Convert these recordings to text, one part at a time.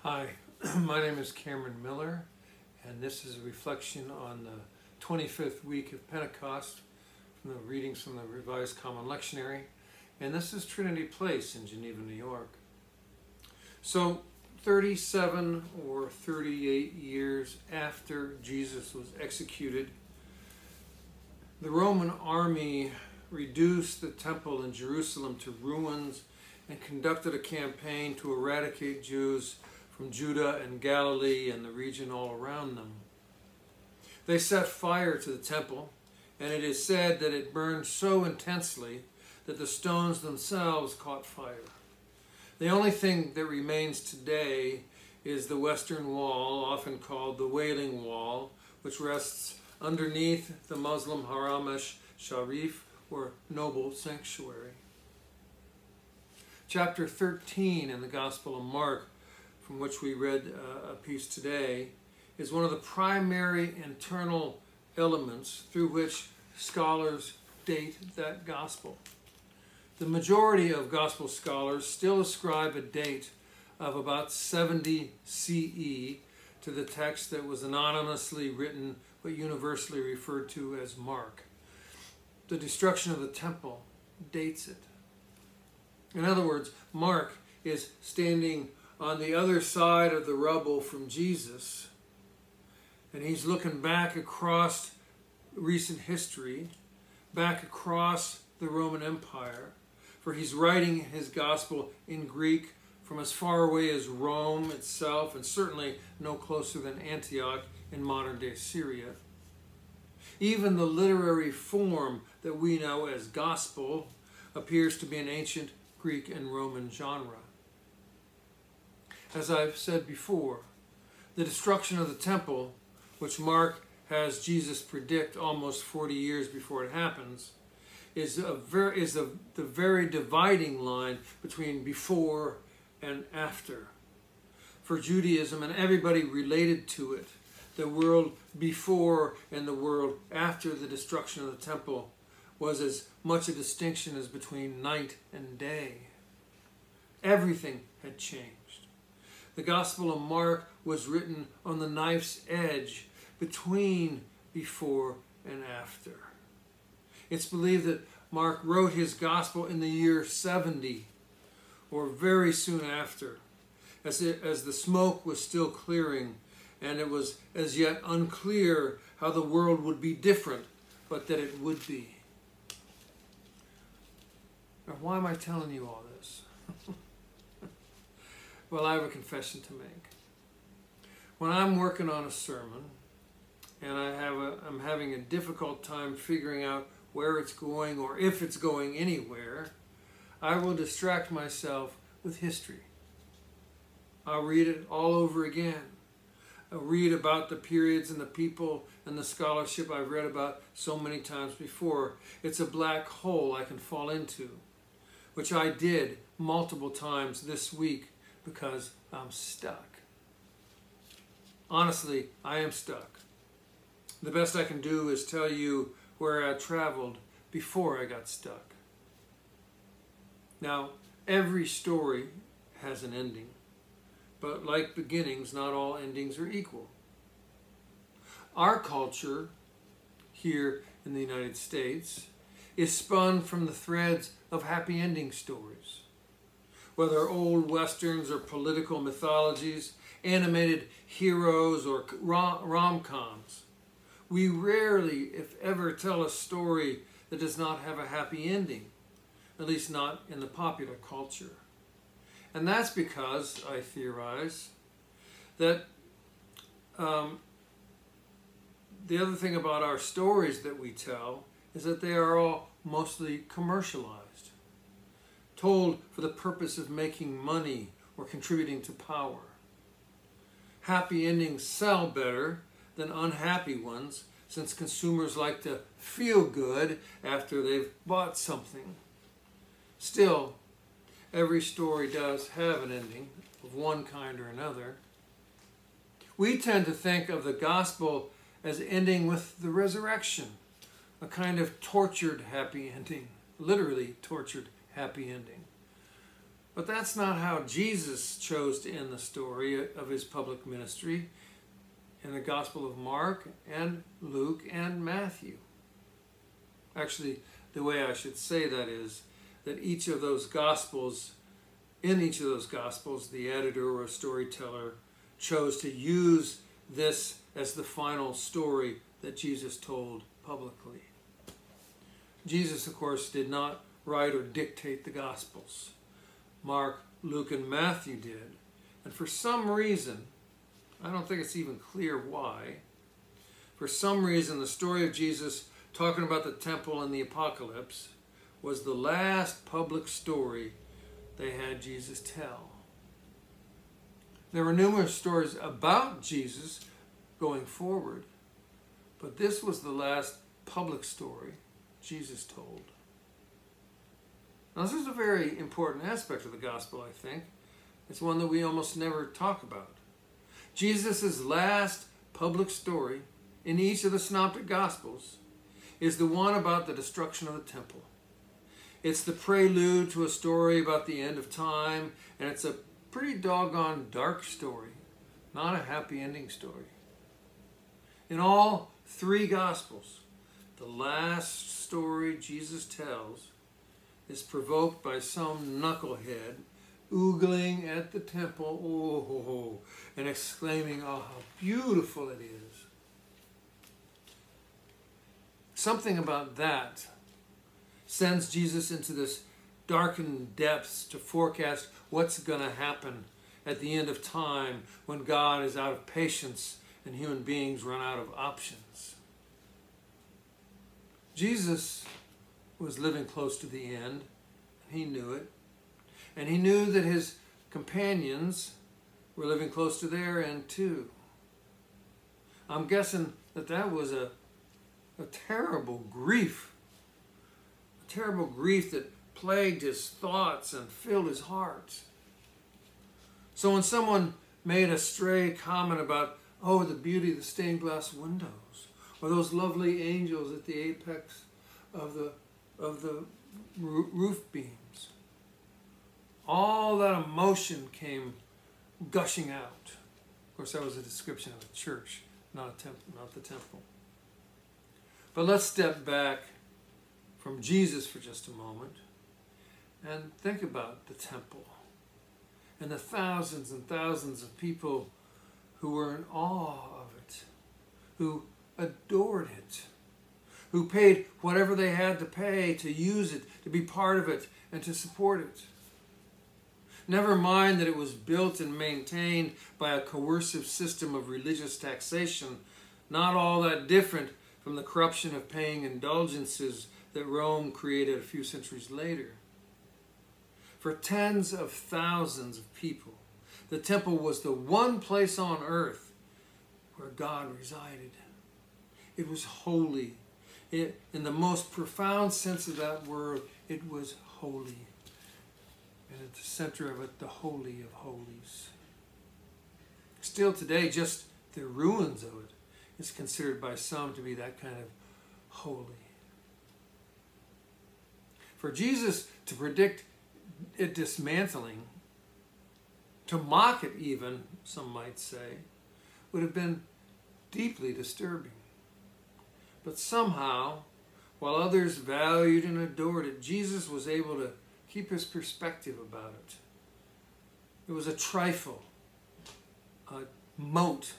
Hi, my name is Cameron Miller, and this is a reflection on the 25th week of Pentecost from the readings from the Revised Common Lectionary, and this is Trinity Place in Geneva, New York. So 37 or 38 years after Jesus was executed, the Roman army reduced the temple in Jerusalem to ruins and conducted a campaign to eradicate Jews from Judah and Galilee and the region all around them. They set fire to the temple, and it is said that it burned so intensely that the stones themselves caught fire. The only thing that remains today is the Western Wall, often called the Wailing Wall, which rests underneath the Muslim Haram Sharif, or noble sanctuary. Chapter 13 in the Gospel of Mark, from which we read a piece today, is one of the primary internal elements through which scholars date that gospel. The majority of gospel scholars still ascribe a date of about 70 CE to the text that was anonymously written but universally referred to as Mark. The destruction of the temple dates it. In other words, Mark is standing on the other side of the rubble from Jesus, and he's looking back across recent history, back across the Roman Empire, for he's writing his gospel in Greek from as far away as Rome itself, and certainly no closer than Antioch in modern-day Syria. Even the literary form that we know as gospel appears to be an ancient Greek and Roman genre. As I've said before, the destruction of the temple, which Mark has Jesus predict almost 40 years before it happens, is the very dividing line between before and after. For Judaism and everybody related to it, the world before and the world after the destruction of the temple was as much a distinction as between night and day. Everything had changed. The Gospel of Mark was written on the knife's edge between before and after. It's believed that Mark wrote his Gospel in the year 70, or very soon after, as the smoke was still clearing, and it was as yet unclear how the world would be different, but that it would be. Now, why am I telling you all this? Well, I have a confession to make. When I'm working on a sermon and I'm having a difficult time figuring out where it's going or if it's going anywhere, I will distract myself with history. I'll read it all over again. I'll read about the periods and the people and the scholarship I've read about so many times before. It's a black hole I can fall into, which I did multiple times this week because I'm stuck. Honestly, I am stuck. The best I can do is tell you where I traveled before I got stuck. Now, every story has an ending, but like beginnings, not all endings are equal. Our culture here in the United States is spun from the threads of happy ending stories. Whether old westerns or political mythologies, animated heroes or rom-coms, we rarely, if ever, tell a story that does not have a happy ending, at least not in the popular culture. And that's because, I theorize, that the other thing about our stories that we tell is that they are all mostly commercialized, told for the purpose of making money or contributing to power. Happy endings sell better than unhappy ones, since consumers like to feel good after they've bought something. Still, every story does have an ending of one kind or another. We tend to think of the gospel as ending with the resurrection, a kind of tortured happy ending, literally tortured happy ending. But that's not how Jesus chose to end the story of his public ministry in the Gospel of Mark and Luke and Matthew. Actually, the way I should say that is that each of those Gospels, in each of those Gospels, the editor or storyteller chose to use this as the final story that Jesus told publicly. Jesus, of course, did not write or dictate the Gospels. Mark, Luke, and Matthew did. And for some reason, I don't think it's even clear why, for some reason the story of Jesus talking about the temple and the apocalypse was the last public story they had Jesus tell. There were numerous stories about Jesus going forward, but this was the last public story Jesus told. Now, this is a very important aspect of the gospel, I think. It's one that we almost never talk about. Jesus' last public story in each of the synoptic gospels is the one about the destruction of the temple. It's the prelude to a story about the end of time, and it's a pretty doggone dark story, not a happy ending story. In all three gospels, the last story Jesus tells is provoked by some knucklehead oogling at the temple, and exclaiming, "Oh, how beautiful it is." Something about that sends Jesus into this darkened depths to forecast what's going to happen at the end of time when God is out of patience and human beings run out of options. Jesus was living close to the end, and he knew it. And he knew that his companions were living close to their end too. I'm guessing that that was a terrible grief. A terrible grief that plagued his thoughts and filled his heart. So when someone made a stray comment about, oh, the beauty of the stained glass windows, or those lovely angels at the apex of the roof beams, all that emotion came gushing out. Of course, that was a description of a church, not the temple. But let's step back from Jesus for just a moment and think about the temple and the thousands and thousands of people who were in awe of it, who adored it, who paid whatever they had to pay to use it, to be part of it, and to support it. Never mind that it was built and maintained by a coercive system of religious taxation, not all that different from the corruption of paying indulgences that Rome created a few centuries later. For tens of thousands of people, the temple was the one place on earth where God resided. It was holy. In the most profound sense of that word, it was holy. And at the center of it, the Holy of Holies. Still today, just the ruins of it is considered by some to be that kind of holy. For Jesus to predict it dismantling, to mock it even, some might say, would have been deeply disturbing. But somehow, while others valued and adored it, Jesus was able to keep his perspective about it. It was a trifle, a mote,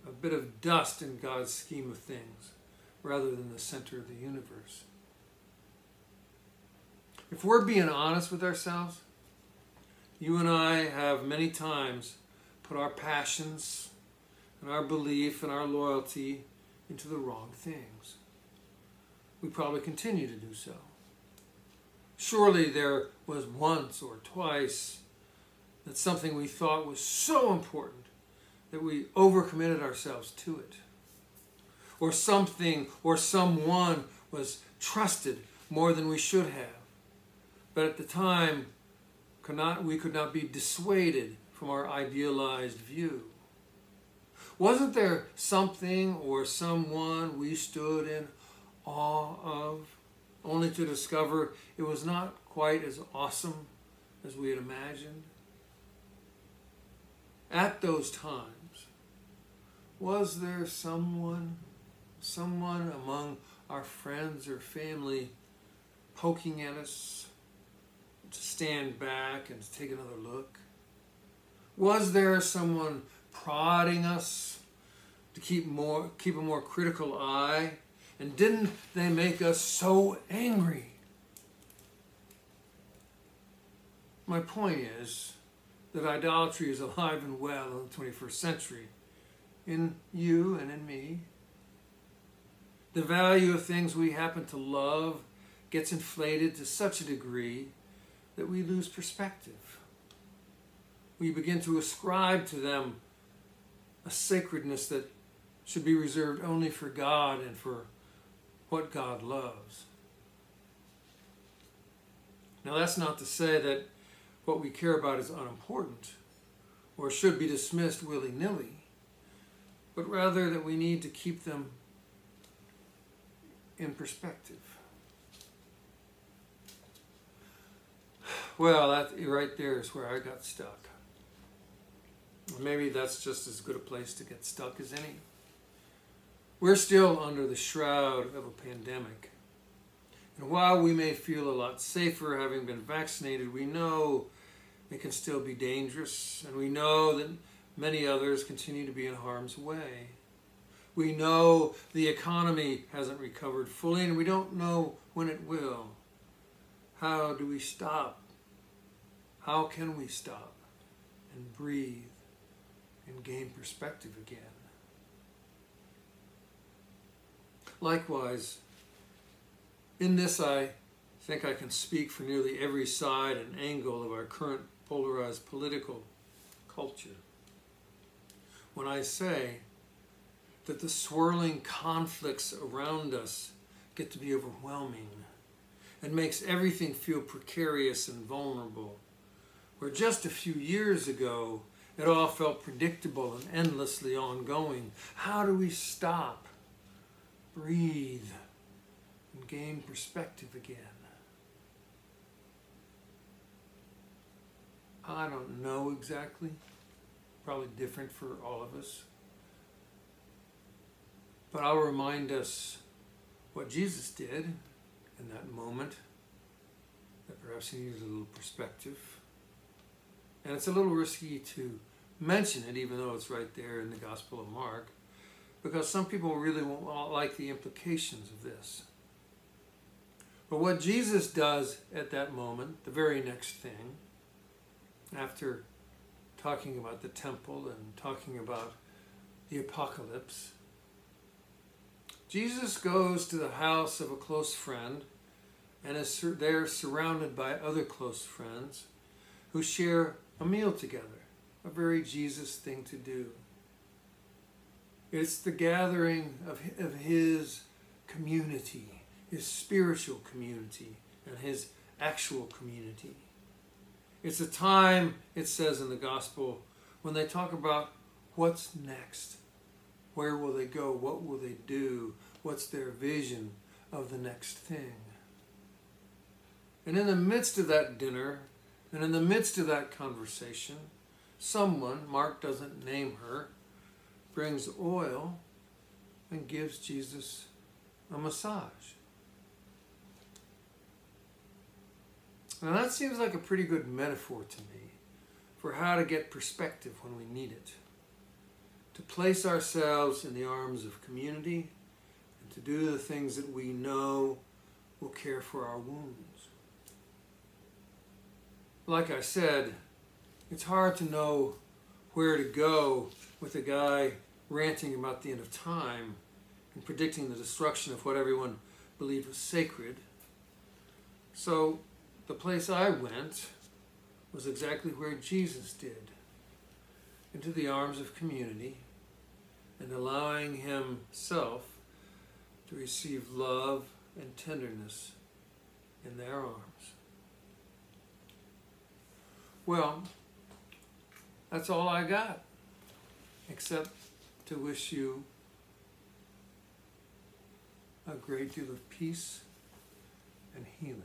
a bit of dust in God's scheme of things, rather than the center of the universe. If we're being honest with ourselves, you and I have many times put our passions and our belief and our loyalty into the wrong things. We probably continue to do so. Surely there was once or twice that something we thought was so important that we overcommitted ourselves to it. Or something or someone was trusted more than we should have. But at the time, we could not be dissuaded from our idealized view. Wasn't there something or someone we stood in awe of, only to discover it was not quite as awesome as we had imagined? At those times, was there someone among our friends or family poking at us to stand back and to take another look? Was there someone prodding us to keep a more critical eye? And didn't they make us so angry? My point is that idolatry is alive and well in the 21st century, in you and in me. The value of things we happen to love gets inflated to such a degree that we lose perspective. We begin to ascribe to them a sacredness that should be reserved only for God and for what God loves. Now, that's not to say that what we care about is unimportant or should be dismissed willy-nilly, but rather that we need to keep them in perspective. Well, that right there is where I got stuck. Maybe that's just as good a place to get stuck as any. We're still under the shroud of a pandemic. And while we may feel a lot safer having been vaccinated, we know it can still be dangerous, and we know that many others continue to be in harm's way. We know the economy hasn't recovered fully, and we don't know when it will. How do we stop? How can we stop and breathe and gain perspective again? Likewise, in this I think I can speak for nearly every side and angle of our current polarized political culture when I say that the swirling conflicts around us get to be overwhelming and makes everything feel precarious and vulnerable, where just a few years ago it all felt predictable and endlessly ongoing. How do we stop, breathe, and gain perspective again? I don't know exactly. Probably different for all of us. But I'll remind us what Jesus did in that moment, that perhaps he needed a little perspective. And it's a little risky to mention it, even though it's right there in the Gospel of Mark, because some people really won't like the implications of this. But what Jesus does at that moment, the very next thing, after talking about the temple and talking about the apocalypse, Jesus goes to the house of a close friend and is there surrounded by other close friends who share a meal together, a very Jesus thing to do. It's the gathering of his community, his spiritual community, and his actual community. It's a time, it says in the gospel, when they talk about what's next. Where will they go? What will they do? What's their vision of the next thing? And in the midst of that dinner, and in the midst of that conversation, someone, Mark doesn't name her, brings oil and gives Jesus a massage. Now that seems like a pretty good metaphor to me for how to get perspective when we need it. To place ourselves in the arms of community and to do the things that we know will care for our wounds. Like I said, it's hard to know where to go with a guy ranting about the end of time and predicting the destruction of what everyone believed was sacred. So the place I went was exactly where Jesus did, into the arms of community and allowing himself to receive love and tenderness in their arms. Well, that's all I got, except to wish you a great deal of peace and healing.